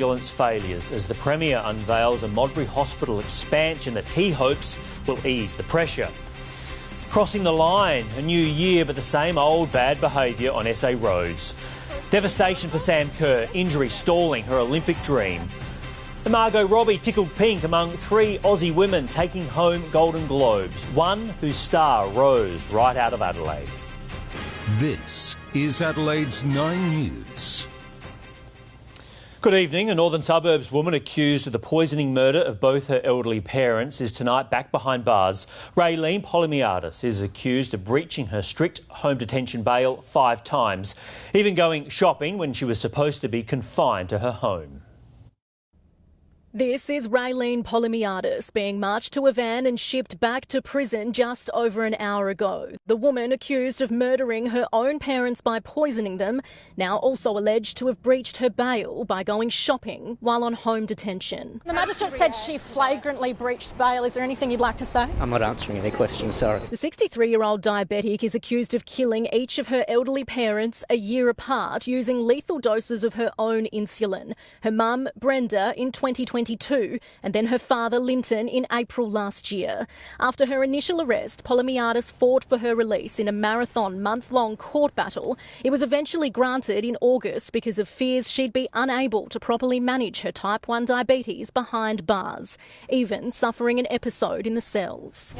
ambulance failures as the Premier unveils a Modbury Hospital expansion that he hopes will ease the pressure. Crossing the line, a new year but the same old bad behaviour on SA roads. Devastation for Sam Kerr, injury stalling her Olympic dream. The Margot Robbie tickled pink among 3 Aussie women taking home Golden Globes, one whose star rose right out of Adelaide. This is Adelaide's 9 News. Good evening. A northern suburbs woman accused of the poisoning murder of both her elderly parents is tonight back behind bars. Raylene Polymiadis is accused of breaching her strict home detention bail 5 times, even going shopping when she was supposed to be confined to her home. This is Raylene Polymiadis being marched to a van and shipped back to prison just over an hour ago. The woman accused of murdering her own parents by poisoning them, now also alleged to have breached her bail by going shopping while on home detention. The magistrate said she flagrantly breached bail. Is there anything you'd like to say? I'm not answering any questions, sorry. The 63-year-old diabetic is accused of killing each of her elderly parents a year apart using lethal doses of her own insulin. Her mum, Brenda, in 2022, and then her father, Linton, in April last year. After her initial arrest, Polymiadis fought for her release in a marathon month-long court battle. It was eventually granted in August because of fears she'd be unable to properly manage her type 1 diabetes behind bars, even suffering an episode in the cells.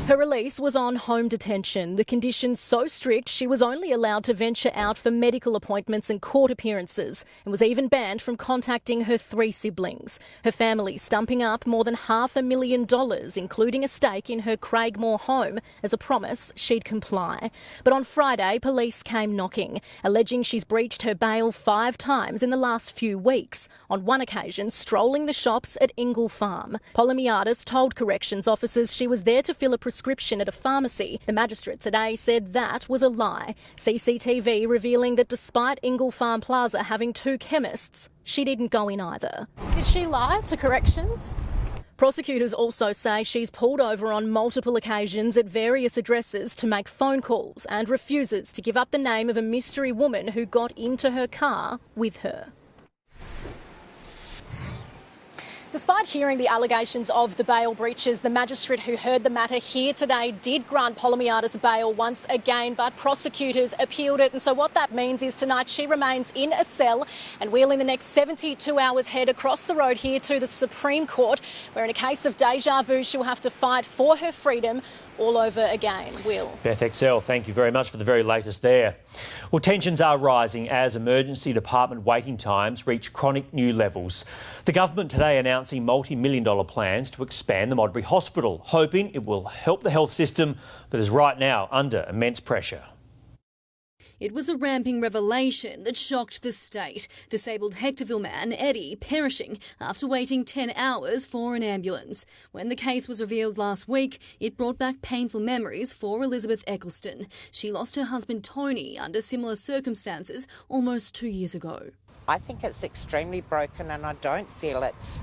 Her release was on home detention, the conditions so strict she was only allowed to venture out for medical appointments and court appearances, and was even banned from contacting her 3 siblings. Her family stumping up more than $500,000, including a stake in her Craigmore home, as a promise she'd comply. But on Friday, police came knocking, alleging she's breached her bail 5 times in the last few weeks, on one occasion strolling the shops at Ingle Farm. Polymiadis told corrections officers she was there to fill a prescription at a pharmacy. The magistrate today said that was a lie. CCTV revealing that despite Ingle Farm Plaza having 2 chemists, she didn't go in either. Did she lie to corrections? Prosecutors also say she's pulled over on multiple occasions at various addresses to make phone calls and refuses to give up the name of a mystery woman who got into her car with her. Despite hearing the allegations of the bail breaches, the magistrate who heard the matter here today did grant Polymiadis bail once again, but prosecutors appealed it. And so what that means is tonight she remains in a cell, and we'll in the next 72 hours head across the road here to the Supreme Court, where in a case of deja vu she'll have to fight for her freedom all over again. Will. Beth XL, thank you very much for the very latest there. Well, tensions are rising as emergency department waiting times reach chronic new levels. The government today announcing multi-million-dollar plans to expand the Modbury Hospital, hoping it will help the health system that is right now under immense pressure. It was a ramping revelation that shocked the state. Disabled Hectorville man Eddie perishing after waiting 10 hours for an ambulance. When the case was revealed last week, it brought back painful memories for Elizabeth Eccleston. She lost her husband Tony under similar circumstances almost 2 years ago. I think it's extremely broken and I don't feel it's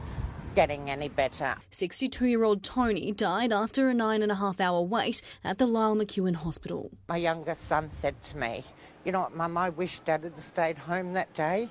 getting any better. 62-year-old Tony died after a 9.5-hour wait at the Lyle McEwen Hospital. My youngest son said to me, "You know what, Mum, I wish Dad had stayed home that day.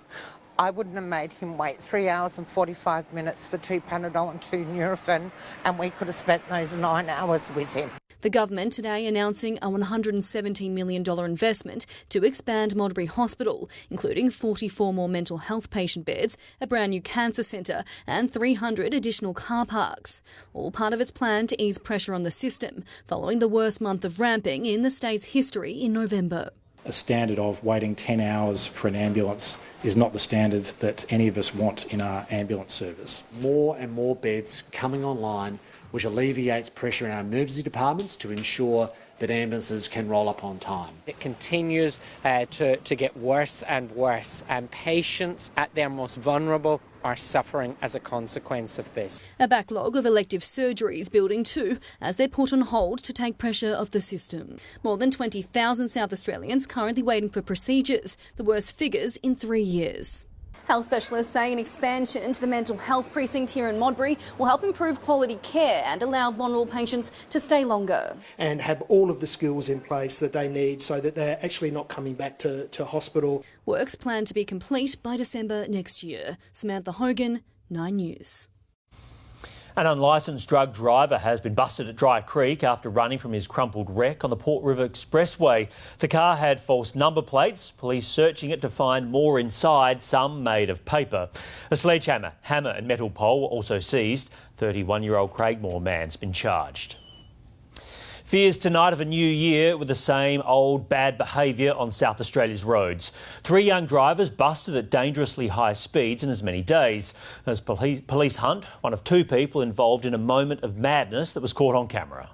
I wouldn't have made him wait 3 hours and 45 minutes for 2 Panadol and 2 Nurofen, and we could have spent those 9 hours with him." The government today announcing a $117 million investment to expand Modbury Hospital, including 44 more mental health patient beds, a brand new cancer centre and 300 additional car parks. All part of its plan to ease pressure on the system, following the worst month of ramping in the state's history in November. A standard of waiting 10 hours for an ambulance is not the standard that any of us want in our ambulance service. More and more beds coming online, which alleviates pressure in our emergency departments to ensure that ambulances can roll up on time. It continues to get worse and worse, and patients at their most vulnerable are suffering as a consequence of this. A backlog of elective surgeries building too, as they're put on hold to take pressure off the system. More than 20,000 South Australians currently waiting for procedures, the worst figures in 3 years. Health specialists say an expansion to the mental health precinct here in Modbury will help improve quality care and allow vulnerable patients to stay longer. And have all of the skills in place that they need so that they're actually not coming back to hospital. Works planned to be complete by December next year. Samantha Hogan, 9 News. An unlicensed drug driver has been busted at Dry Creek after running from his crumpled wreck on the Port River Expressway. The car had false number plates, police searching it to find more inside, some made of paper. A sledgehammer, hammer and metal pole were also seized. 31-year-old Craigmore man's been charged. Fears tonight of a new year with the same old bad behaviour on South Australia's roads. 3 young drivers busted at dangerously high speeds in as many days. As police hunt one of 2 people involved in a moment of madness that was caught on camera.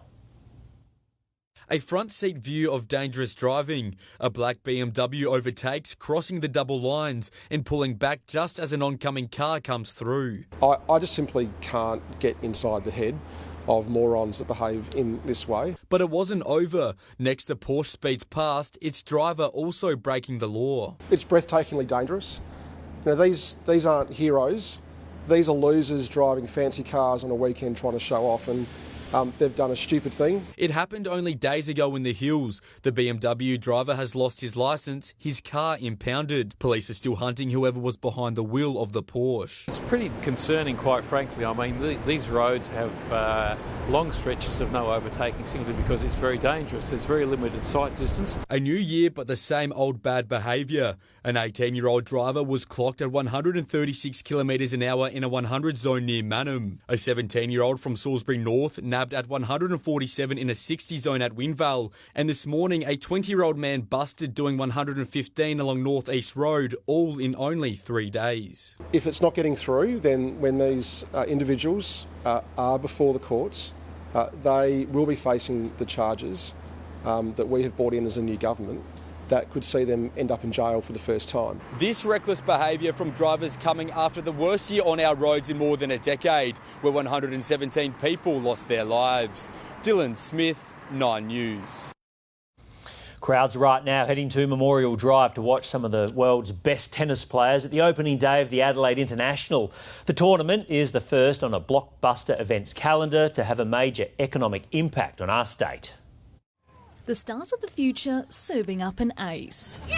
A front seat view of dangerous driving. A black BMW overtakes, crossing the double lines and pulling back just as an oncoming car comes through. I just simply can't get inside the head of morons that behave in this way. But it wasn't over. Next to Porsche speeds past, its driver also breaking the law. It's breathtakingly dangerous. You know, these aren't heroes. These are losers driving fancy cars on a weekend trying to show off, and they've done a stupid thing. It happened only days ago in the hills. The BMW driver has lost his licence, his car impounded. Police are still hunting whoever was behind the wheel of the Porsche. It's pretty concerning, quite frankly. I mean, these roads have long stretches of no overtaking simply because it's very dangerous. There's very limited sight distance. A new year, but the same old bad behaviour. An 18-year-old driver was clocked at 136 kilometres an hour in a 100 zone near Mannum. A 17-year-old from Salisbury North nabbed at 147 in a 60 zone at Winvale. And this morning, a 20-year-old man busted doing 115 along North East Road, all in only 3 days. If it's not getting through, then when these individuals are before the courts, they will be facing the charges that we have brought in as a new government that could see them end up in jail for the first time. This reckless behaviour from drivers coming after the worst year on our roads in more than a decade, where 117 people lost their lives. Dylan Smith, 9 News. Crowds right now heading to Memorial Drive to watch some of the world's best tennis players at the opening day of the Adelaide International. The tournament is the first on a blockbuster events calendar to have a major economic impact on our state. The stars of the future serving up an ace. Yay!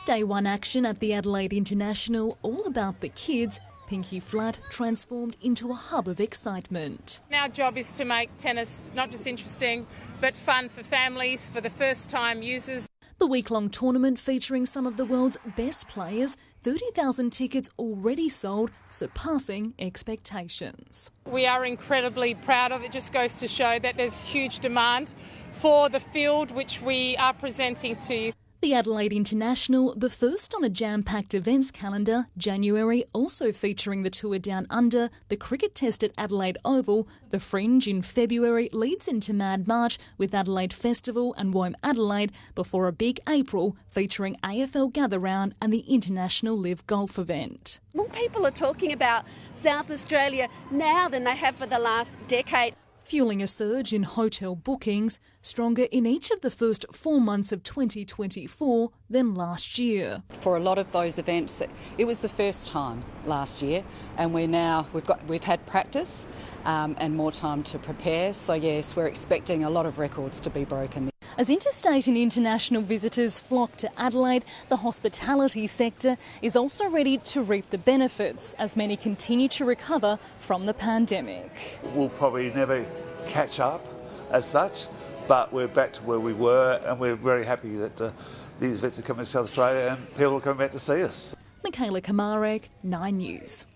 Day one action at the Adelaide International, all about the kids. Pinky Flat transformed into a hub of excitement. Our job is to make tennis not just interesting, but fun for families, for the first-time users. The week-long tournament featuring some of the world's best players, 30,000 tickets already sold, surpassing expectations. We are incredibly proud of it. It just goes to show that there's huge demand for the field which we are presenting to you. The Adelaide International, the first on a jam-packed events calendar, January also featuring the Tour Down Under, the cricket test at Adelaide Oval, the Fringe in February leads into Mad March with Adelaide Festival and Wome Adelaide before a big April featuring AFL Gather Round and the International Live Golf event. More people are talking about South Australia now than they have for the last decade. Fueling a surge in hotel bookings, stronger in each of the first 4 months of 2024 than last year. For a lot of those events, it was the first time last year, and we've had practice and more time to prepare. So yes, we're expecting a lot of records to be broken. As interstate and international visitors flock to Adelaide, the hospitality sector is also ready to reap the benefits as many continue to recover from the pandemic. We'll probably never catch up as such, but we're back to where we were, and we're very happy that these vets are coming to South Australia and people are coming back to see us. Michaela Kamarek, 9 News.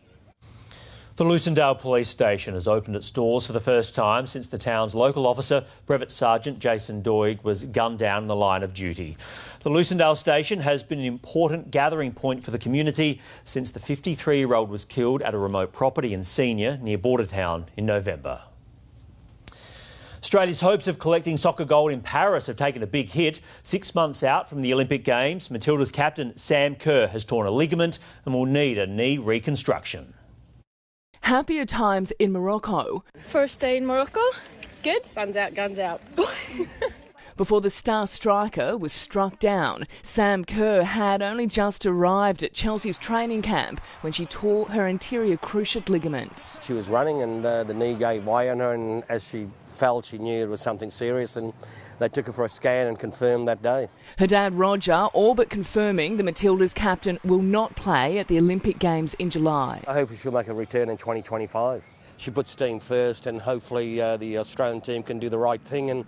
The Lucindale Police Station has opened its doors for the first time since the town's local officer, Brevet Sergeant Jason Doig, was gunned down in the line of duty. The Lucindale Station has been an important gathering point for the community since the 53-year-old was killed at a remote property in Senior near Bordertown in November. Australia's hopes of collecting soccer gold in Paris have taken a big hit. 6 months out from the Olympic Games, Matilda's captain Sam Kerr has torn a ligament and will need a knee reconstruction. Happier times in Morocco. First day in Morocco. Good. Sun's out, guns out. Before the star striker was struck down, Sam Kerr had only just arrived at Chelsea's training camp when she tore her anterior cruciate ligament. She was running and the knee gave way on her, and as she fell she knew it was something serious, and they took her for a scan and confirmed that day. Her dad Roger all but confirming the Matildas captain will not play at the Olympic Games in July. I hope she'll make a return in 2025. She puts team first, and hopefully the Australian team can do the right thing and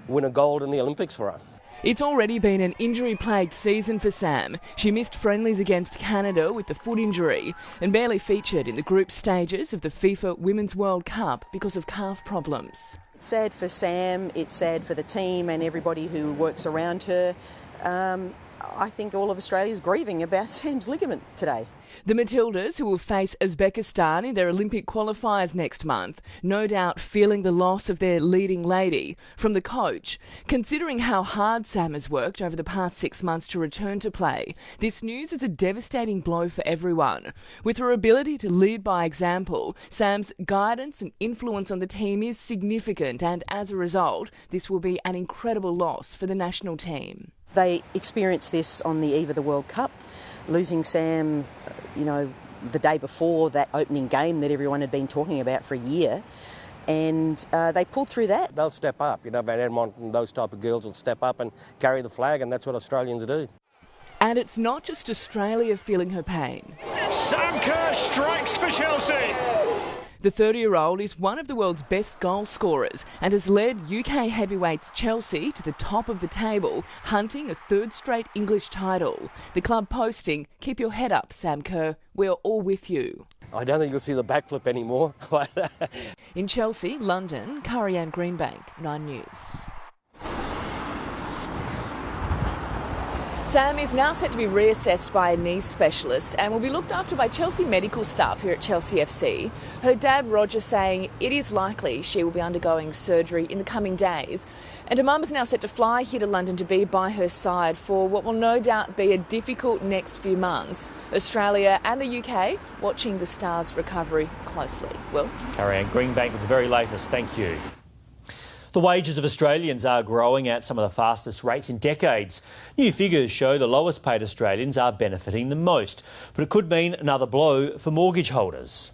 win a gold in the Olympics for her. It's already been an injury-plagued season for Sam. She missed friendlies against Canada with the foot injury and barely featured in the group stages of the FIFA Women's World Cup because of calf problems. It's sad for Sam, it's sad for the team and everybody who works around her. I think all of Australia is grieving about Sam's ligament today. The Matildas, who will face Uzbekistan in their Olympic qualifiers next month, no doubt feeling the loss of their leading lady. From the coach, considering how hard Sam has worked over the past 6 months to return to play, this news is a devastating blow for everyone. With her ability to lead by example, Sam's guidance and influence on the team is significant, and as a result, this will be an incredible loss for the national team. They experienced this on the eve of the World Cup, losing Sam, the day before that opening game that everyone had been talking about for a year, and they pulled through that. They'll step up, Van Egmond and those type of girls will step up and carry the flag, and that's what Australians do. And it's not just Australia feeling her pain. Sam Kerr strikes for Chelsea. The 30-year-old is one of the world's best goal scorers and has led UK heavyweights Chelsea to the top of the table, hunting a third straight English title. The club posting, "Keep your head up, Sam Kerr. We're all with you." I don't think you'll see the backflip anymore. In Chelsea, London, Karianne Greenbank, 9 News. Sam is now set to be reassessed by a knee specialist and will be looked after by Chelsea medical staff here at Chelsea FC. Her dad, Roger, saying it is likely she will be undergoing surgery in the coming days. And her mum is now set to fly here to London to be by her side for what will no doubt be a difficult next few months. Australia and the UK watching the star's recovery closely. Well, Karianne Greenbank with the very latest. Thank you. The wages of Australians are growing at some of the fastest rates in decades. New figures show the lowest paid Australians are benefiting the most, but it could mean another blow for mortgage holders.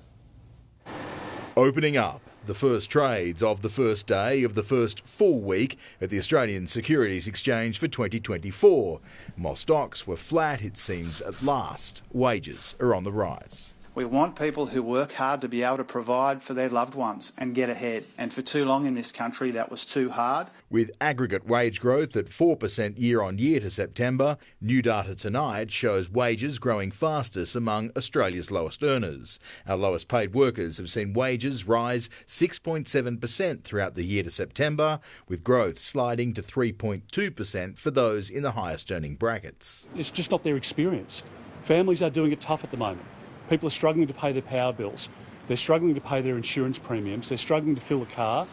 Opening up the first trades of the first day of the first full week at the Australian Securities Exchange for 2024. While stocks were flat, it seems at last wages are on the rise. We want people who work hard to be able to provide for their loved ones and get ahead. And for too long in this country, that was too hard. With aggregate wage growth at 4% year on year to September, new data tonight shows wages growing fastest among Australia's lowest earners. Our lowest paid workers have seen wages rise 6.7% throughout the year to September, with growth sliding to 3.2% for those in the highest earning brackets. It's just not their experience. Families are doing it tough at the moment. People are struggling to pay their power bills. They're struggling to pay their insurance premiums. They're struggling to fill a car.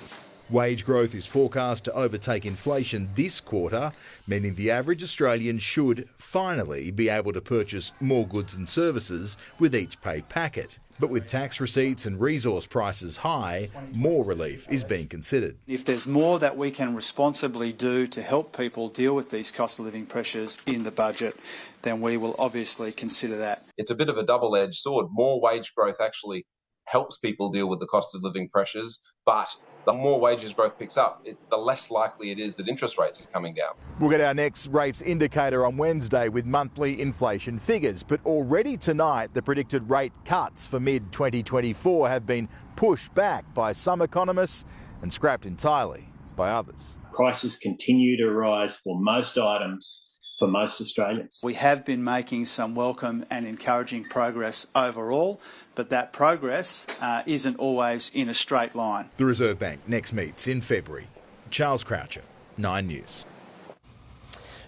Wage growth is forecast to overtake inflation this quarter, meaning the average Australian should finally be able to purchase more goods and services with each pay packet. But with tax receipts and resource prices high, more relief is being considered. If there's more that we can responsibly do to help people deal with these cost of living pressures in the budget, then we will obviously consider that. It's a bit of a double-edged sword. More wage growth actually helps people deal with the cost of living pressures, but the more wages growth picks up, the less likely it is that interest rates are coming down. We'll get our next rates indicator on Wednesday with monthly inflation figures, but already tonight the predicted rate cuts for mid-2024 have been pushed back by some economists and scrapped entirely by others. Prices continue to rise for most items for most Australians. We have been making some welcome and encouraging progress overall, but that progress isn't always in a straight line. The Reserve Bank next meets in February. Charles Croucher, 9 News.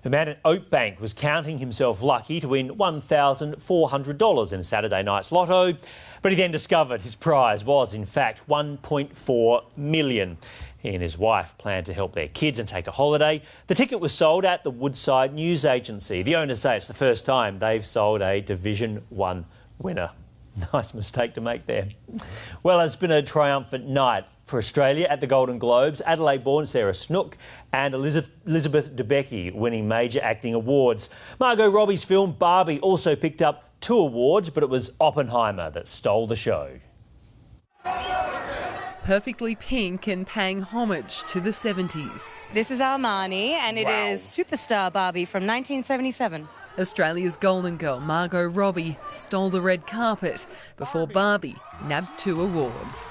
A man at Oakbank was counting himself lucky to win $1,400 in Saturday night's lotto, but he then discovered his prize was in fact $1.4 million. He and his wife planned to help their kids and take a holiday. The ticket was sold at the Woodside News Agency. The owners say it's the first time they've sold a Division 1 winner. Nice mistake to make there. Well, it's been a triumphant night for Australia at the Golden Globes. Adelaide-born Sarah Snook and Elizabeth Debicki winning major acting awards. Margot Robbie's film Barbie also picked up 2 awards, but it was Oppenheimer that stole the show. Perfectly pink and paying homage to the 70s. This is Armani and it is Superstar Barbie from 1977. Australia's Golden Girl Margot Robbie stole the red carpet before Barbie nabbed 2 awards.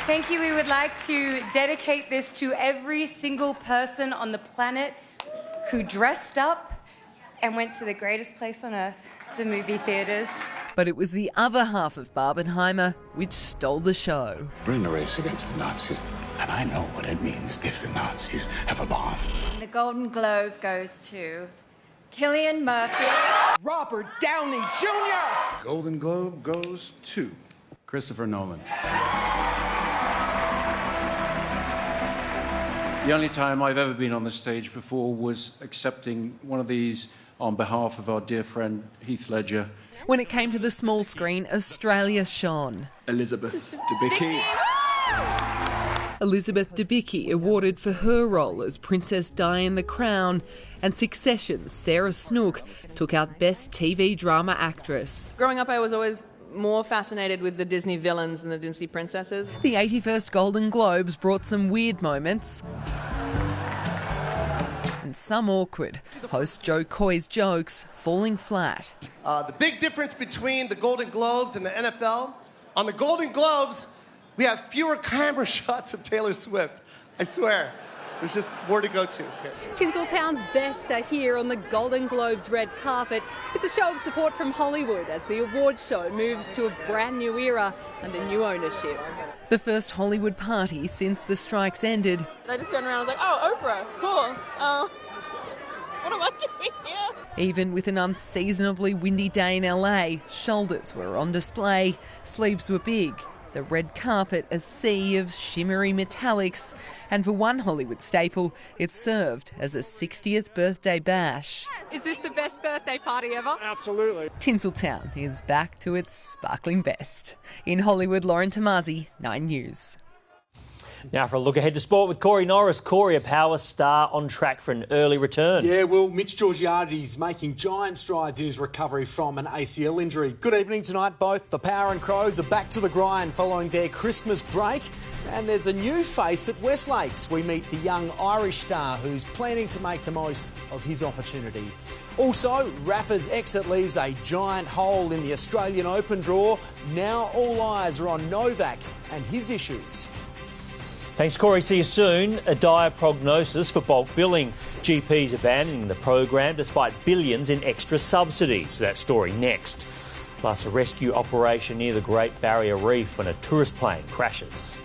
Thank you. We would like to dedicate this to every single person on the planet who dressed up and went to the greatest place on earth, the movie theatres. But it was the other half of Barbenheimer which stole the show. We're in a race against the Nazis, and I know what it means if the Nazis have a bomb. The Golden Globe goes to Cillian Murphy. Robert Downey Jr. Golden Globe goes to Christopher Nolan. The only time I've ever been on the stage before was accepting one of these on behalf of our dear friend Heath Ledger. When it came to the small screen, Australia shone. Elizabeth Debicki. Elizabeth Debicki awarded for her role as Princess Di in The Crown, and Succession's Sarah Snook took out Best TV Drama Actress. Growing up, I was always more fascinated with the Disney villains than the Disney princesses. The 81st Golden Globes brought some weird moments and some awkward. Host Joe Coy's jokes falling flat. The big difference between the Golden Globes and the NFL, on the Golden Globes, we have fewer camera shots of Taylor Swift. I swear. There's just more to go to. Tinseltown's best are here on the Golden Globes red carpet. It's a show of support from Hollywood as the awards show moves to a brand new era under new ownership. The first Hollywood party since the strikes ended. I just turned around and was like, oh, Oprah, cool. What am I doing here? Even with an unseasonably windy day in LA, shoulders were on display, sleeves were big. The red carpet a sea of shimmery metallics, and for one Hollywood staple, it served as a 60th birthday bash. Is this the best birthday party ever? Absolutely. Tinseltown is back to its sparkling best. In Hollywood, Lauren Tomasi, 9 News. Now for a look ahead to sport with Corey Norris. Corey, a power star on track for an early return. Yeah, well, Mitch Georgiades making giant strides in his recovery from an ACL injury. Good evening tonight, both. The Power and Crows are back to the grind following their Christmas break. And there's a new face at Westlakes. We meet the young Irish star who's planning to make the most of his opportunity. Also, Rafa's exit leaves a giant hole in the Australian Open draw. Now all eyes are on Novak and his issues. Thanks, Corey. See you soon. A dire prognosis for bulk billing. GPs abandoning the program despite billions in extra subsidies. That story next. Plus a rescue operation near the Great Barrier Reef when a tourist plane crashes.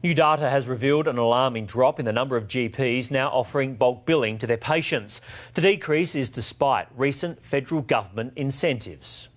New data has revealed an alarming drop in the number of GPs now offering bulk billing to their patients. The decrease is despite recent federal government incentives.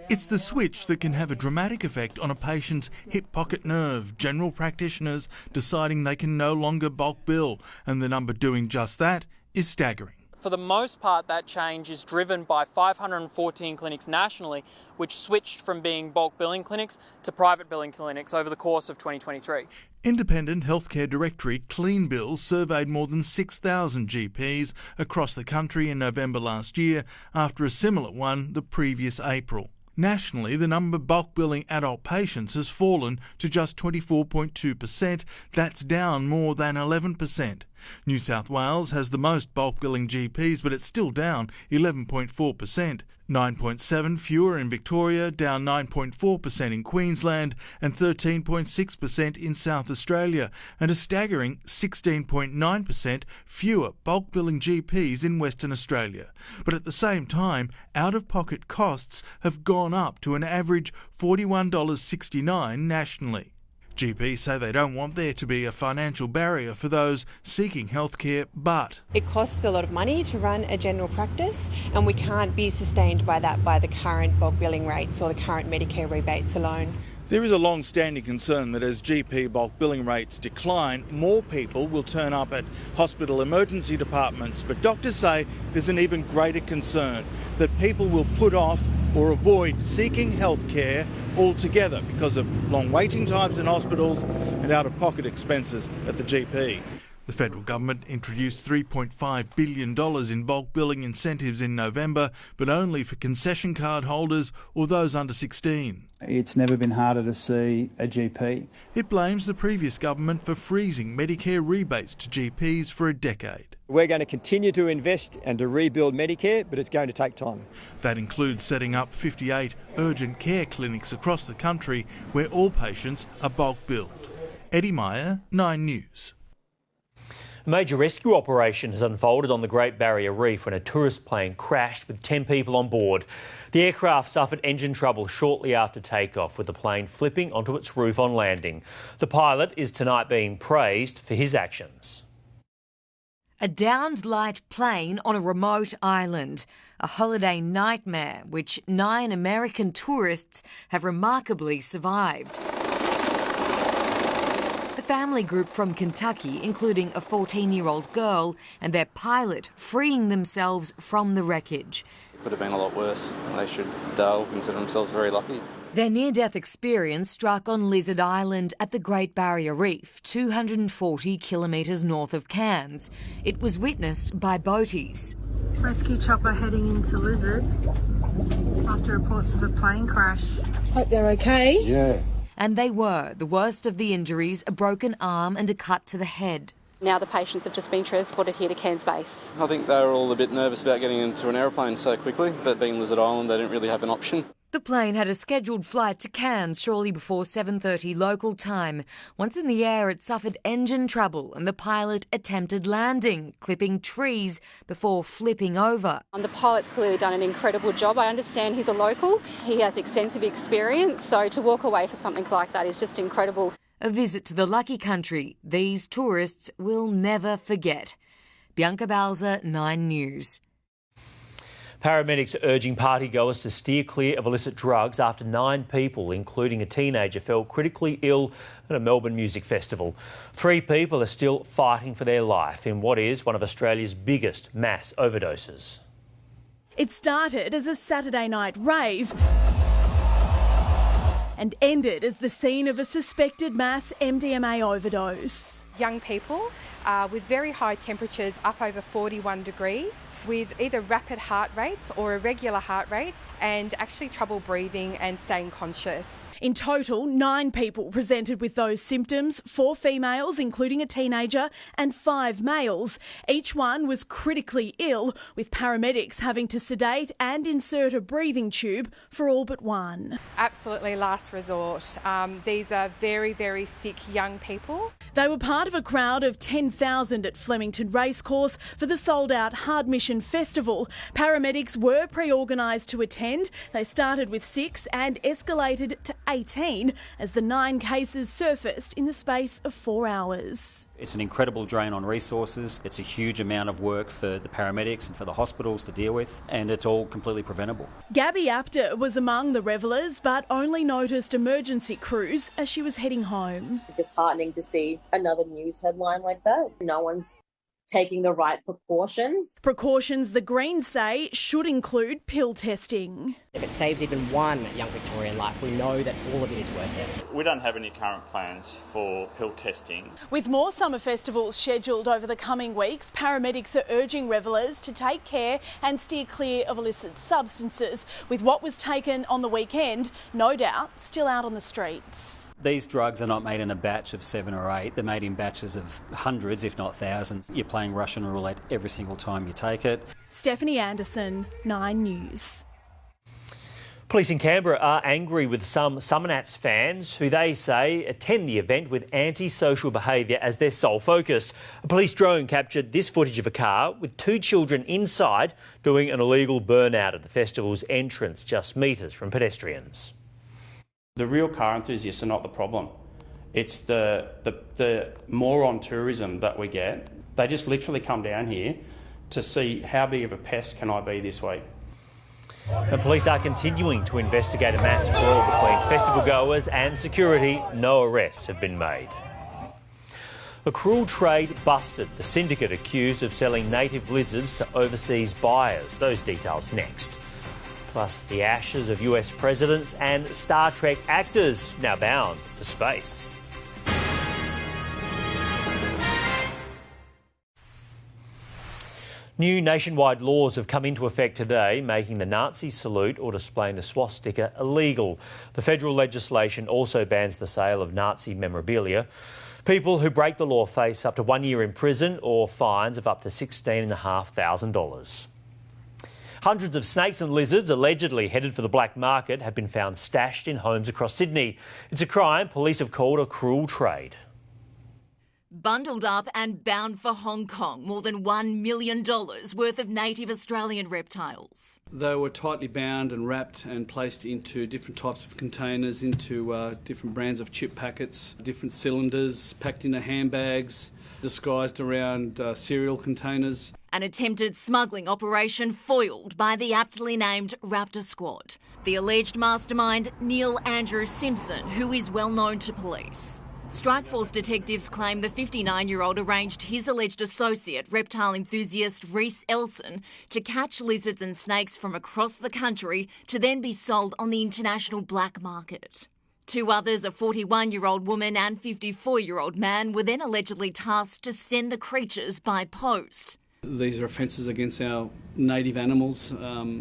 It's the switch that can have a dramatic effect on a patient's hip pocket nerve. General practitioners deciding they can no longer bulk bill, and the number doing just that is staggering. For the most part, that change is driven by 514 clinics nationally, which switched from being bulk billing clinics to private billing clinics over the course of 2023. Independent healthcare directory Clean Bills surveyed more than 6,000 GPs across the country in November last year, after a similar one the previous April. Nationally, the number of bulk billing adult patients has fallen to just 24.2%. That's down more than 11%. New South Wales has the most bulk billing GPs, but it's still down 11.4%. 9.7 fewer in Victoria, down 9.4% in Queensland and 13.6% in South Australia, and a staggering 16.9% fewer bulk billing GPs in Western Australia. But at the same time, out-of-pocket costs have gone up to an average $41.69 nationally. GPs say they don't want there to be a financial barrier for those seeking healthcare, but it costs a lot of money to run a general practice, and we can't be sustained by that by the current bulk billing rates or the current Medicare rebates alone. There is a long-standing concern that as GP bulk billing rates decline, more people will turn up at hospital emergency departments. But doctors say there's an even greater concern that people will put off or avoid seeking health care altogether because of long waiting times in hospitals and out-of-pocket expenses at the GP. The federal government introduced $3.5 billion in bulk billing incentives in November, but only for concession card holders or those under 16. It's never been harder to see a GP. It blames the previous government for freezing Medicare rebates to GPs for a decade. We're going to continue to invest and to rebuild Medicare, but it's going to take time. That includes setting up 58 urgent care clinics across the country where all patients are bulk billed. Eddie Meyer, 9 News. A major rescue operation has unfolded on the Great Barrier Reef when a tourist plane crashed with 10 people on board. The aircraft suffered engine trouble shortly after takeoff, with the plane flipping onto its roof on landing. The pilot is tonight being praised for his actions. A downed light plane on a remote island. A holiday nightmare which 9 American tourists have remarkably survived. The family group from Kentucky, including a 14-year-old girl and their pilot, freeing themselves from the wreckage. It could have been a lot worse. They'll consider themselves very lucky. Their near-death experience struck on Lizard Island at the Great Barrier Reef, 240 kilometres north of Cairns. It was witnessed by boaties. Rescue chopper heading into Lizard after reports of a plane crash. Hope they're okay. Yeah. And they were. The worst of the injuries, a broken arm and a cut to the head. Now the patients have just been transported here to Cairns Base. I think they were all a bit nervous about getting into an aeroplane so quickly, but being Lizard Island, they didn't really have an option. The plane had a scheduled flight to Cairns shortly before 7:30 local time. Once in the air, it suffered engine trouble and the pilot attempted landing, clipping trees before flipping over. The pilot's clearly done an incredible job. I understand he's a local. He has extensive experience, so to walk away for something like that is just incredible. A visit to the lucky country these tourists will never forget. Bianca Balzer, 9 News. Paramedics are urging partygoers to steer clear of illicit drugs after 9 people, including a teenager, fell critically ill at a Melbourne music festival. 3 people are still fighting for their life in what is one of Australia's biggest mass overdoses. It started as a Saturday night rave and ended as the scene of a suspected mass MDMA overdose. Young people with very high temperatures up over 41 degrees, with either rapid heart rates or irregular heart rates, and actually trouble breathing and staying conscious. In total, 9 people presented with those symptoms, 4 females, including a teenager, and 5 males. Each one was critically ill, with paramedics having to sedate and insert a breathing tube for all but one. Absolutely last resort. These are very, very sick young people. They were part of a crowd of 10,000 at Flemington Racecourse for the sold-out Hard Mission Festival. Paramedics were pre-organised to attend. They started with 6 and escalated to 18 as the 9 cases surfaced in the space of 4 hours. It's an incredible drain on resources. It's a huge amount of work for the paramedics and for the hospitals to deal with, and it's all completely preventable. Gabby Apter was among the revellers, but only noticed emergency crews as she was heading home. Disheartening to see another news headline like that. No one's taking the right precautions. Precautions the Greens say should include pill testing. If it saves even one young Victorian life, we know that all of it is worth it. We don't have any current plans for pill testing. With more summer festivals scheduled over the coming weeks, paramedics are urging revellers to take care and steer clear of illicit substances, with what was taken on the weekend, no doubt, still out on the streets. These drugs are not made in a batch of 7 or 8. They're made in batches of hundreds, if not thousands. You're playing Russian roulette every single time you take it. Stephanie Anderson, 9 News. Police in Canberra are angry with some Summernats fans who they say attend the event with antisocial behaviour as their sole focus. A police drone captured this footage of a car with 2 children inside doing an illegal burnout at the festival's entrance just metres from pedestrians. The real car enthusiasts are not the problem. It's the moron tourism that we get. They just literally come down here to see how big of a pest can I be this week. And police are continuing to investigate a mass brawl between festival goers and security. No arrests have been made. A cruel trade busted. The syndicate accused of selling native lizards to overseas buyers. Those details next. Plus the ashes of US presidents and Star Trek actors now bound for space. New nationwide laws have come into effect today, making the Nazi salute or displaying the swastika illegal. The federal legislation also bans the sale of Nazi memorabilia. People who break the law face up to 1 year in prison or fines of up to $16,500. Hundreds of snakes and lizards allegedly headed for the black market have been found stashed in homes across Sydney. It's a crime police have called a cruel trade. Bundled up and bound for Hong Kong, more than $1 million worth of native Australian reptiles. They were tightly bound and wrapped and placed into different types of containers, into different brands of chip packets, different cylinders, packed into handbags, disguised around cereal containers. An attempted smuggling operation foiled by the aptly named Raptor Squad. The alleged mastermind, Neil Andrew Simpson, who is well known to police. Strikeforce detectives claim the 59-year-old arranged his alleged associate, reptile enthusiast Rhys Elson, to catch lizards and snakes from across the country to then be sold on the international black market. Two others, a 41-year-old woman and 54-year-old man, were then allegedly tasked to send the creatures by post. These are offences against our native animals,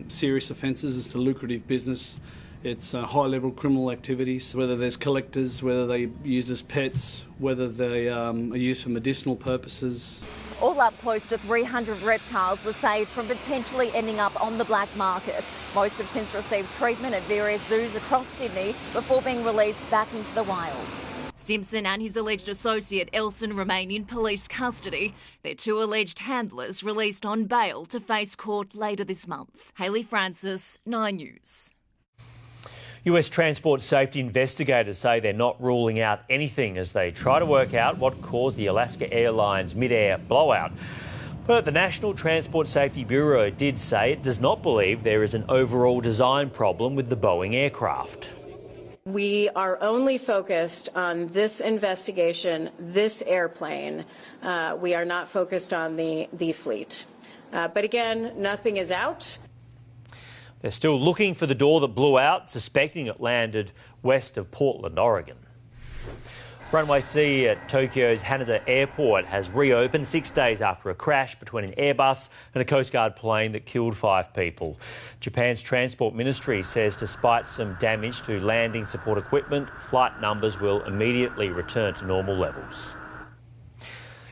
serious offences. It's a lucrative business. It's high-level criminal activities, whether there's collectors, whether they're used as pets, whether they are used for medicinal purposes. All up, close to 300 reptiles were saved from potentially ending up on the black market. Most have since received treatment at various zoos across Sydney before being released back into the wild. Simpson and his alleged associate Elson remain in police custody. Their two alleged handlers released on bail to face court later this month. Hayley Francis, 9 News. US transport safety investigators say they're not ruling out anything as they try to work out what caused the Alaska Airlines mid-air blowout. But the National Transport Safety Bureau did say it does not believe there is an overall design problem with the Boeing aircraft. We are only focused on this investigation, this airplane. We are not focused on the fleet. But again, nothing is out. They're still looking for the door that blew out, suspecting it landed west of Portland, Oregon. Runway C at Tokyo's Haneda Airport has reopened 6 days after a crash between an Airbus and a Coast Guard plane that killed 5 people. Japan's Transport Ministry says despite some damage to landing support equipment, flight numbers will immediately return to normal levels.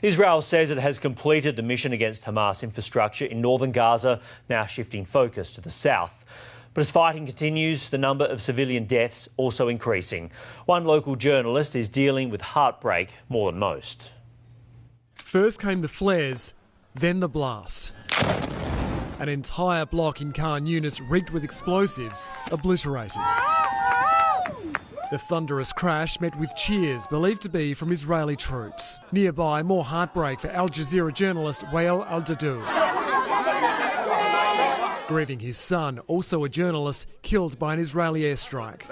Israel says it has completed the mission against Hamas infrastructure in northern Gaza, now shifting focus to the south. But as fighting continues, the number of civilian deaths also increasing. One local journalist is dealing with heartbreak more than most. First came the flares, then the blast. An entire block in Khan Yunis rigged with explosives, obliterated. The thunderous crash met with cheers believed to be from Israeli troops. Nearby, more heartbreak for Al Jazeera journalist Wael Al-Dadou. Grieving his son, also a journalist, killed by an Israeli airstrike.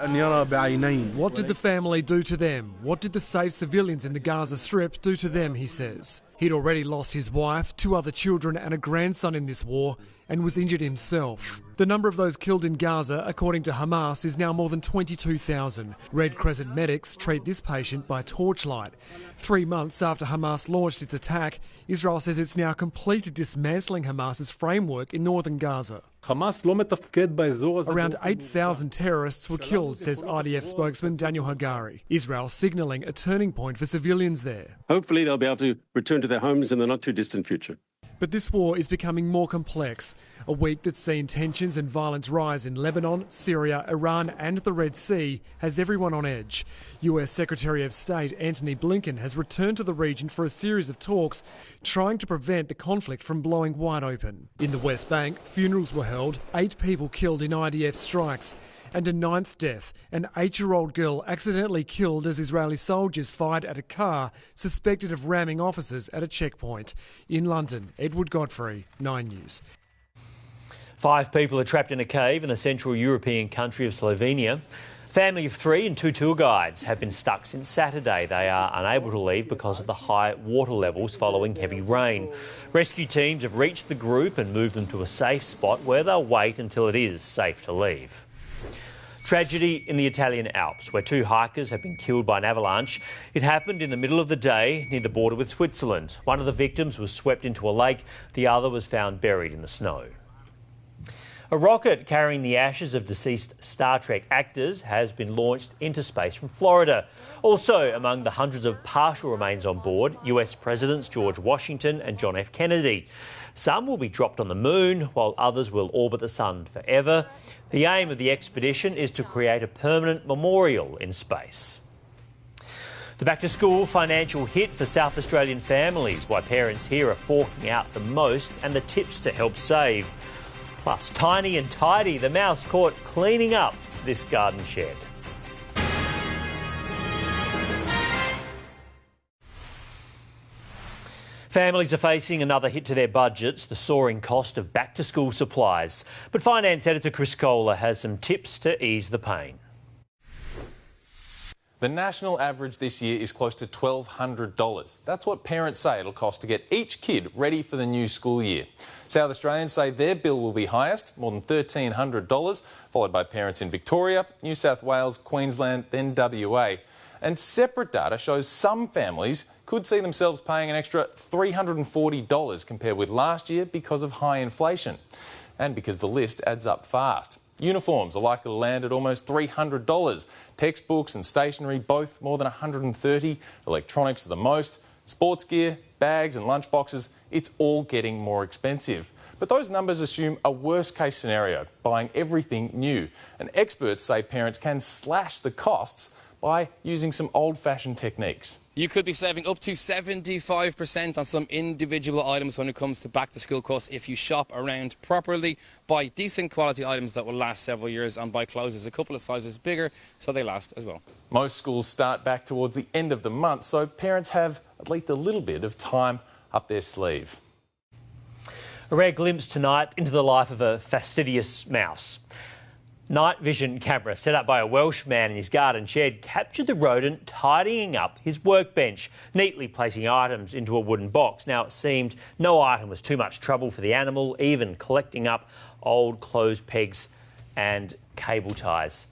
What did the family do to them? What did the saved civilians in the Gaza Strip do to them, he says. He'd already lost his wife, 2 other children and a grandson in this war, and was injured himself. The number of those killed in Gaza, according to Hamas, is now more than 22,000. Red Crescent medics treat this patient by torchlight. 3 months after Hamas launched its attack, Israel says it's now completed dismantling Hamas's framework in northern Gaza. Around 8,000 terrorists were killed, says IDF spokesman Daniel Hagari. Israel signalling a turning point for civilians there. Hopefully they'll be able to return to their homes in the not too distant future. But this war is becoming more complex. A week that's seen tensions and violence rise in Lebanon, Syria, Iran and the Red Sea has everyone on edge. US Secretary of State Antony Blinken has returned to the region for a series of talks trying to prevent the conflict from blowing wide open. In the West Bank, funerals were held, 8 people killed in IDF strikes, and a 9th death, an 8-year-old girl accidentally killed as Israeli soldiers fired at a car suspected of ramming officers at a checkpoint. In London, Edward Godfrey, 9 News. 5 people are trapped in a cave in the central European country of Slovenia. A family of 3 and 2 tour guides have been stuck since Saturday. They are unable to leave because of the high water levels following heavy rain. Rescue teams have reached the group and moved them to a safe spot where they'll wait until it is safe to leave. Tragedy in the Italian Alps, where 2 hikers have been killed by an avalanche. It happened in the middle of the day near the border with Switzerland. One of the victims was swept into a lake. The other was found buried in the snow. A rocket carrying the ashes of deceased Star Trek actors has been launched into space from Florida. Also among the hundreds of partial remains on board, US Presidents George Washington and John F. Kennedy. Some will be dropped on the moon, while others will orbit the sun forever. The aim of the expedition is to create a permanent memorial in space. The back-to-school financial hit for South Australian families, why parents here are forking out the most, and the tips to help save. Plus, Tiny and Tidy, the mouse caught cleaning up this garden shed. Families are facing another hit to their budgets, the soaring cost of back-to-school supplies. But Finance Editor Chris Kohler has some tips to ease the pain. The national average this year is close to $1,200. That's what parents say it'll cost to get each kid ready for the new school year. South Australians say their bill will be highest, more than $1,300, followed by parents in Victoria, New South Wales, Queensland, then WA. And separate data shows some families could see themselves paying an extra $340 compared with last year because of high inflation. And because the list adds up fast. Uniforms are likely to land at almost $300. Textbooks and stationery both more than $130. Electronics are the most. Sports gear, bags and lunchboxes, it's all getting more expensive. But those numbers assume a worst-case scenario, buying everything new. And experts say parents can slash the costs by using some old-fashioned techniques. You could be saving up to 75% on some individual items when it comes to back-to-school costs if you shop around properly, buy decent quality items that will last several years, and buy clothes a couple of sizes bigger so they last as well. Most schools start back towards the end of the month, so parents have at least a little bit of time up their sleeve. A rare glimpse tonight into the life of a fastidious mouse. Night vision camera set up by a Welsh man in his garden shed captured the rodent tidying up his workbench, neatly placing items into a wooden box. Now, it seemed no item was too much trouble for the animal, even collecting up old clothes pegs and cable ties.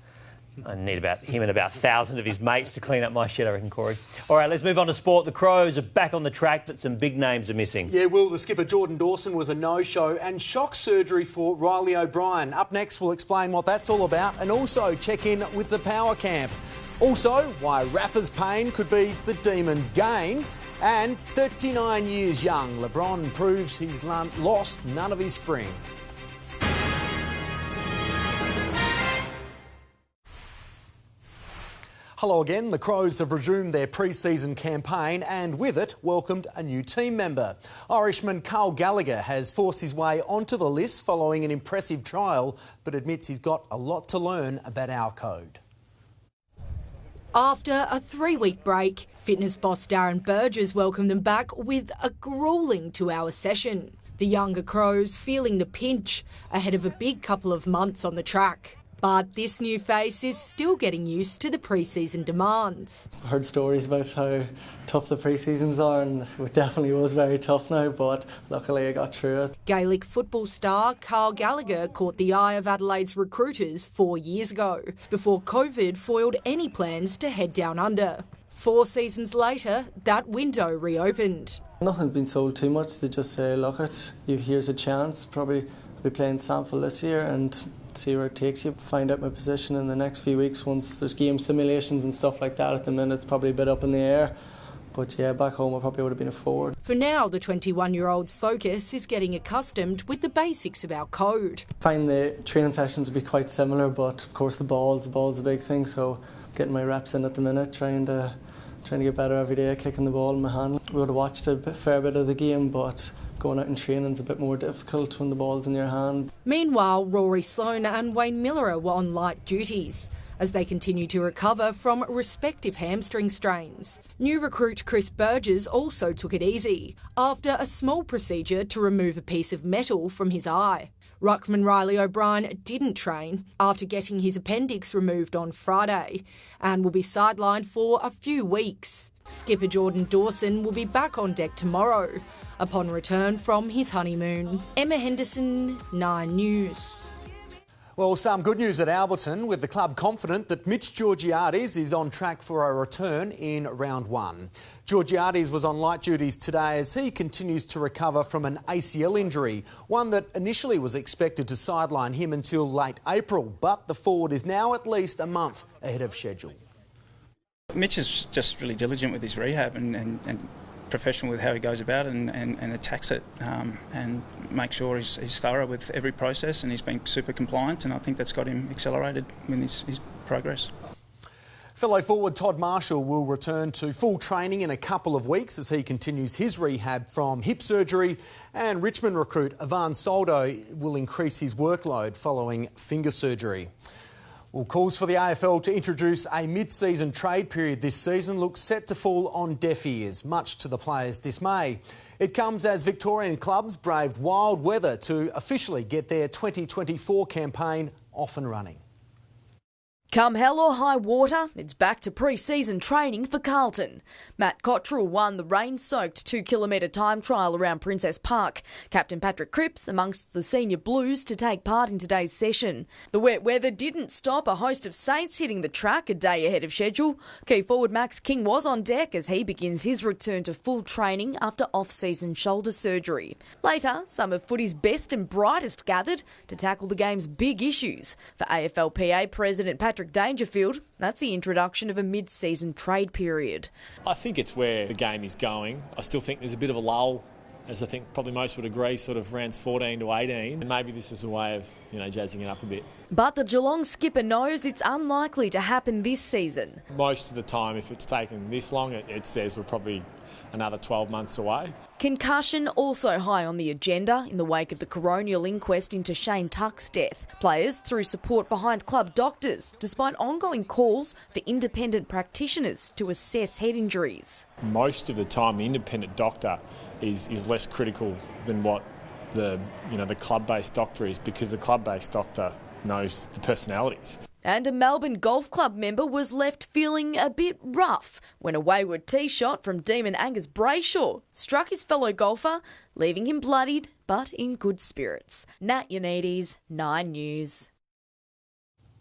I need about him and about 1,000 of his mates to clean up my shed, I reckon, Corey. All right, let's move on to sport. The Crows are back on the track, but some big names are missing. Yeah, Will, the skipper Jordan Dawson was a no-show, and shock surgery for Riley O'Brien. Up next, we'll explain what that's all about and also check in with the power camp. Also, why Rafa's pain could be the Demons' gain. And 39 years young, LeBron proves he's lost none of his spring. Hello again. The Crows have resumed their pre-season campaign and with it welcomed a new team member. Irishman Carl Gallagher has forced his way onto the list following an impressive trial, but admits he's got a lot to learn about our code. After a 3-week break, fitness boss Darren Burgess welcomed them back with a gruelling 2-hour session. The younger Crows feeling the pinch ahead of a big couple of months on the track. But this new face is still getting used to the pre-season demands. I've heard stories about how tough the pre-seasons are, and it definitely was very tough now, but luckily I got through it. Gaelic football star Carl Gallagher caught the eye of Adelaide's recruiters 4 years ago, before COVID foiled any plans to head down under. 4 seasons later, that window reopened. Nothing's been sold too much. They just say, look, here's a chance. Probably be playing sample this year and see where it takes you. Find out my position in the next few weeks once there's game simulations and stuff like that. At the minute it's probably a bit up in the air, but yeah, back home I probably would have been a forward. For now, the 21-year-old's focus is getting accustomed with the basics of our code. I find the training sessions will be quite similar, but of course the ball's a big thing, so getting my reps in at the minute, trying to get better every day, kicking the ball in my hand. We would have watched a fair bit of the game, but going out and training is a bit more difficult when the ball's in your hand. Meanwhile, Rory Sloane and Wayne Miller were on light duties as they continue to recover from respective hamstring strains. New recruit Chris Burgess also took it easy after a small procedure to remove a piece of metal from his eye. Ruckman Riley O'Brien didn't train after getting his appendix removed on Friday and will be sidelined for a few weeks. Skipper Jordan Dawson will be back on deck tomorrow upon return from his honeymoon. Emma Henderson, 9 News. Well, some good news at Alberton, with the club confident that Mitch Georgiades is on track for a return in round 1. Georgiades was on light duties today as he continues to recover from an ACL injury, one that initially was expected to sideline him until late April, but the forward is now at least a month ahead of schedule. Mitch is just really diligent with his rehab and professional with how he goes about it and attacks it, and make sure he's thorough with every process, and he's been super compliant, and I think that's got him accelerated in his progress. Fellow forward Todd Marshall will return to full training in a couple of weeks as he continues his rehab from hip surgery, and Richmond recruit Ivan Soldo will increase his workload following finger surgery. Well, calls for the AFL to introduce a mid-season trade period this season look set to fall on deaf ears, much to the players' dismay. It comes as Victorian clubs braved wild weather to officially get their 2024 campaign off and running. Come hell or high water, it's back to pre-season training for Carlton. Matt Cottrell won the rain-soaked 2-kilometre time trial around Princess Park. Captain Patrick Cripps amongst the senior Blues to take part in today's session. The wet weather didn't stop a host of Saints hitting the track a day ahead of schedule. Key forward Max King was on deck as he begins his return to full training after off-season shoulder surgery. Later, some of footy's best and brightest gathered to tackle the game's big issues. For AFLPA President Patrick Dangerfield, that's the introduction of a mid-season trade period. I think it's where the game is going. I still think there's a bit of a lull, as I think probably most would agree, sort of rounds 14 to 18. And maybe this is a way of, jazzing it up a bit. But the Geelong skipper knows it's unlikely to happen this season. Most of the time, if it's taken this long, it says we're probably another 12 months away. Concussion also high on the agenda in the wake of the coronial inquest into Shane Tuck's death. Players threw support behind club doctors, despite ongoing calls for independent practitioners to assess head injuries. Most of the time, the independent doctor is less critical than what the club-based doctor is, because the club-based doctor knows the personalities. And a Melbourne Golf Club member was left feeling a bit rough when a wayward tee shot from Demon Angus Brayshaw struck his fellow golfer, leaving him bloodied but in good spirits. Nat Ioannidis, 9 News.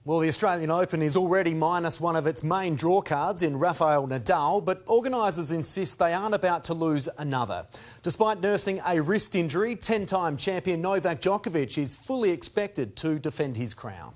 Well, the Australian Open is already minus one of its main draw cards in Rafael Nadal, but organisers insist they aren't about to lose another. Despite nursing a wrist injury, 10-time champion Novak Djokovic is fully expected to defend his crown.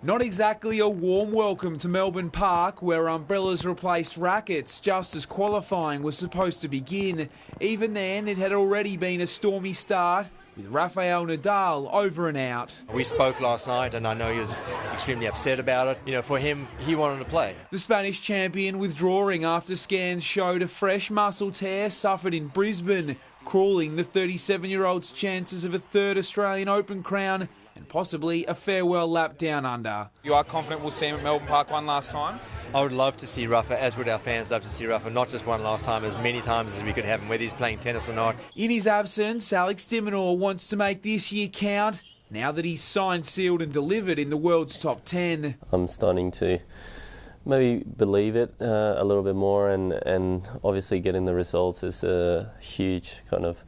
Not exactly a warm welcome to Melbourne Park, where umbrellas replaced rackets just as qualifying was supposed to begin. Even then, it had already been a stormy start, with Rafael Nadal over and out. We spoke last night and I know he was extremely upset about it. For him, he wanted to play. The Spanish champion withdrawing after scans showed a fresh muscle tear suffered in Brisbane, crawling the 37-year-old's chances of a third Australian Open crown and possibly a farewell lap down under. You are confident we'll see him at Melbourne Park one last time? I would love to see Rafa, as would our fans love to see Rafa, not just one last time, as many times as we could have him, whether he's playing tennis or not. In his absence, Alex de Minaur wants to make this year count now that he's signed, sealed and delivered in the world's top 10. I'm starting to maybe believe it a little bit more, and obviously getting the results is a huge kind of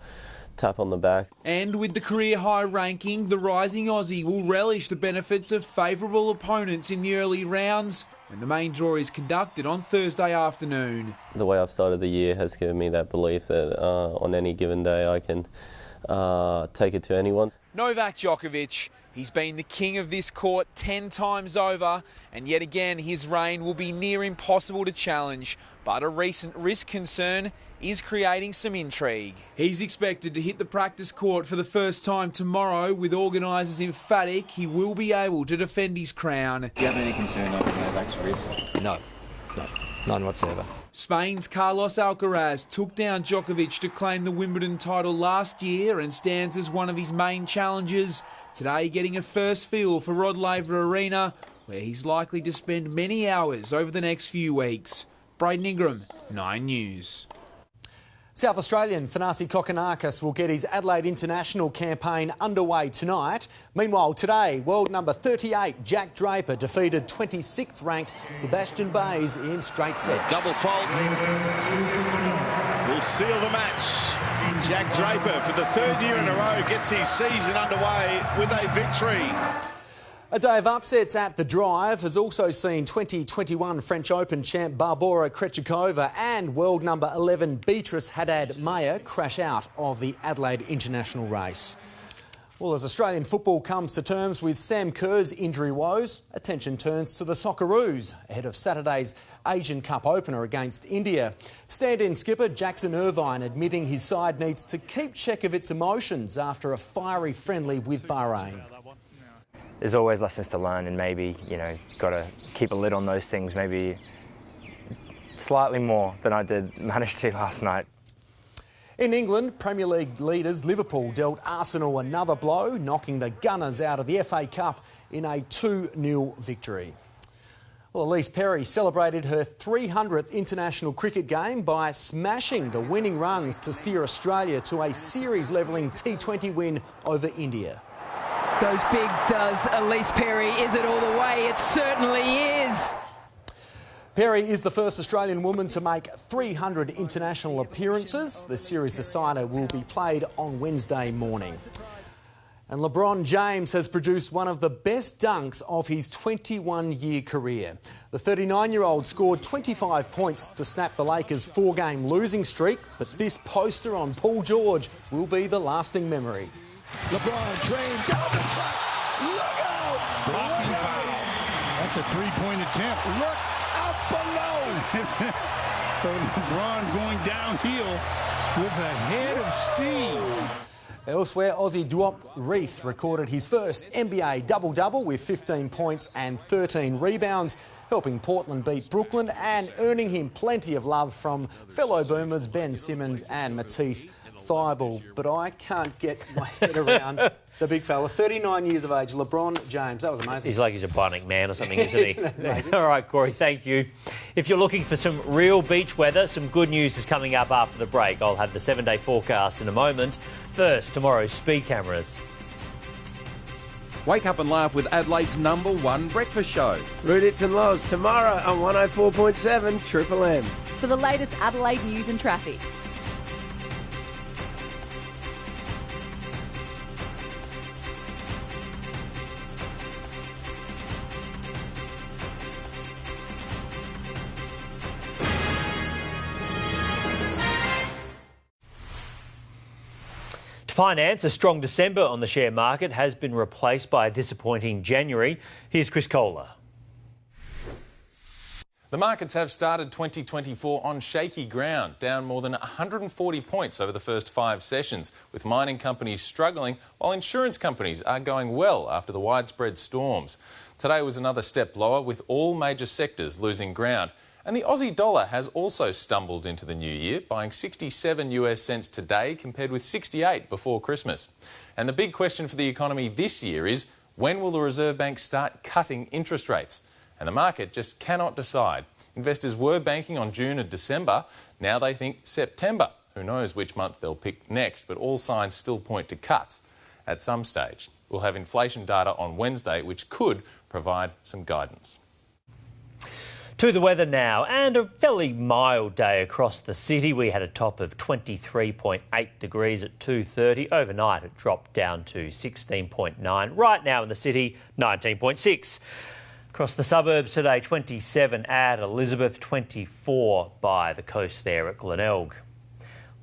tap on the back. And with the career high ranking, the rising Aussie will relish the benefits of favourable opponents in the early rounds when the main draw is conducted on Thursday afternoon. The way I've started the year has given me that belief that on any given day I can take it to anyone. Novak Djokovic, he's been the king of this court 10 times over, and yet again his reign will be near impossible to challenge, but a recent wrist concern is creating some intrigue. He's expected to hit the practice court for the first time tomorrow, with organisers emphatic he will be able to defend his crown. Do you have any concern over Novak's wrist? No, none whatsoever. Spain's Carlos Alcaraz took down Djokovic to claim the Wimbledon title last year and stands as one of his main challengers. Today getting a first feel for Rod Laver Arena, where he's likely to spend many hours over the next few weeks. Braden Ingram, 9 News. South Australian Thanasi Kokonakis will get his Adelaide International campaign underway tonight. Meanwhile, today, world number 38 Jack Draper defeated 26th ranked Sebastian Baez in straight sets. Double fault will seal the match. Jack Draper, for the third year in a row, gets his season underway with a victory. A day of upsets at the Drive has also seen 2021 French Open champ Barbora Krejcikova and world number 11 Beatrice Haddad-Mayer crash out of the Adelaide International race. Well, as Australian football comes to terms with Sam Kerr's injury woes, attention turns to the Socceroos ahead of Saturday's Asian Cup opener against India. Stand-in skipper Jackson Irvine admitting his side needs to keep check of its emotions after a fiery friendly with Bahrain. There's always lessons to learn, and maybe, got to keep a lid on those things, maybe slightly more than I did manage to last night. In England, Premier League leaders Liverpool dealt Arsenal another blow, knocking the Gunners out of the FA Cup in a 2-0 victory. Well, Elise Perry celebrated her 300th international cricket game by smashing the winning runs to steer Australia to a series-levelling T20 win over India. Goes big, does Elise Perry. Is it all the way? It certainly is. Perry is the first Australian woman to make 300 international appearances. The series decider will be played on Wednesday morning. And LeBron James has produced one of the best dunks of his 21-year career. The 39-year-old scored 25 points to snap the Lakers' 4-game losing streak, but this poster on Paul George will be the lasting memory. LeBron trained down the track. Look out! Blocking foul. That's a three-point attempt. Look out below. LeBron going downhill with a head of steam. Elsewhere, Aussie Duop Reith recorded his first NBA double-double with 15 points and 13 rebounds, helping Portland beat Brooklyn and earning him plenty of love from fellow Boomers Ben Simmons and Matisse Thybulle. But I can't get my head around the big fella. 39 years of age, LeBron James. That was amazing. He's like he's a Bionic Man or something, isn't he? Isn't that amazing? All right, Corey, thank you. If you're looking for some real beach weather, some good news is coming up after the break. I'll have the 7-day forecast in a moment. First, tomorrow's speed cameras. Wake up and laugh with Adelaide's #1 breakfast show. Rudits and Loz tomorrow on 104.7 Triple M. For the latest Adelaide news and traffic. To finance, a strong December on the share market has been replaced by a disappointing January. Here's Chris Kohler. The markets have started 2024 on shaky ground, down more than 140 points over the first 5 sessions, with mining companies struggling while insurance companies are going well after the widespread storms. Today was another step lower, with all major sectors losing ground. And the Aussie dollar has also stumbled into the new year, buying 67 US cents today compared with 68 before Christmas. And the big question for the economy this year is, when will the Reserve Bank start cutting interest rates? And the market just cannot decide. Investors were banking on June and December. Now they think September. Who knows which month they'll pick next, but all signs still point to cuts at some stage. We'll have inflation data on Wednesday, which could provide some guidance. To the weather now, and a fairly mild day across the city. We had a top of 23.8 degrees at 2:30. Overnight it dropped down to 16.9. Right now in the city, 19.6. Across the suburbs today, 27 at Elizabeth, 24 by the coast there at Glenelg.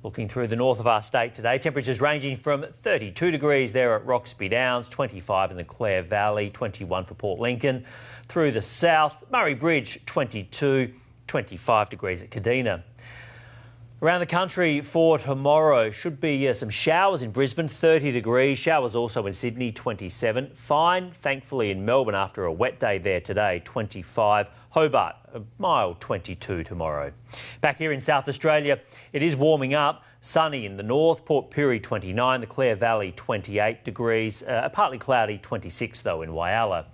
Looking through the north of our state today, temperatures ranging from 32 degrees there at Roxby Downs, 25 in the Clare Valley, 21 for Port Lincoln. Through the south, Murray Bridge, 22, 25 degrees at Kadina. Around the country for tomorrow, should be some showers in Brisbane, 30 degrees. Showers also in Sydney, 27. Fine, thankfully, in Melbourne after a wet day there today, 25. Hobart, a mild 22 tomorrow. Back here in South Australia, it is warming up. Sunny in the north, Port Pirie 29, the Clare Valley 28 degrees. Partly cloudy, 26 though in Whyalla.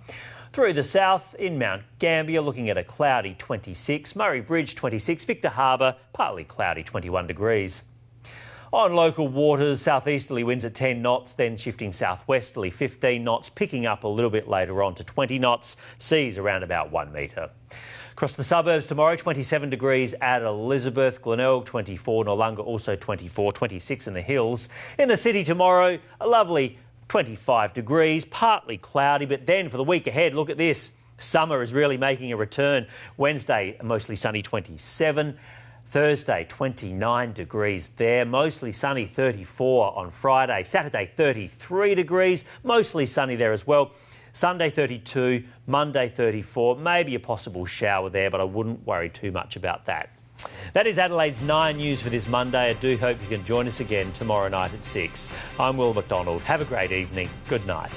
Through the south, in Mount Gambier, looking at a cloudy 26. Murray Bridge 26. Victor Harbour, partly cloudy 21 degrees. On local waters, southeasterly winds at 10 knots, then shifting southwesterly 15 knots, picking up a little bit later on to 20 knots, seas around about 1 metre. Across the suburbs tomorrow, 27 degrees at Elizabeth, Glenelg 24, Noarlunga also 24, 26 in the hills. In the city tomorrow, a lovely 25 degrees, partly cloudy, but then for the week ahead, look at this. Summer is really making a return. Wednesday, mostly sunny 27. Thursday, 29 degrees there, mostly sunny 34 on Friday. Saturday, 33 degrees, mostly sunny there as well. Sunday, 32, Monday, 34, maybe a possible shower there, but I wouldn't worry too much about that. That is Adelaide's 9 News for this Monday. I do hope you can join us again tomorrow night at 6. I'm McDonald. Have a great evening. Good night.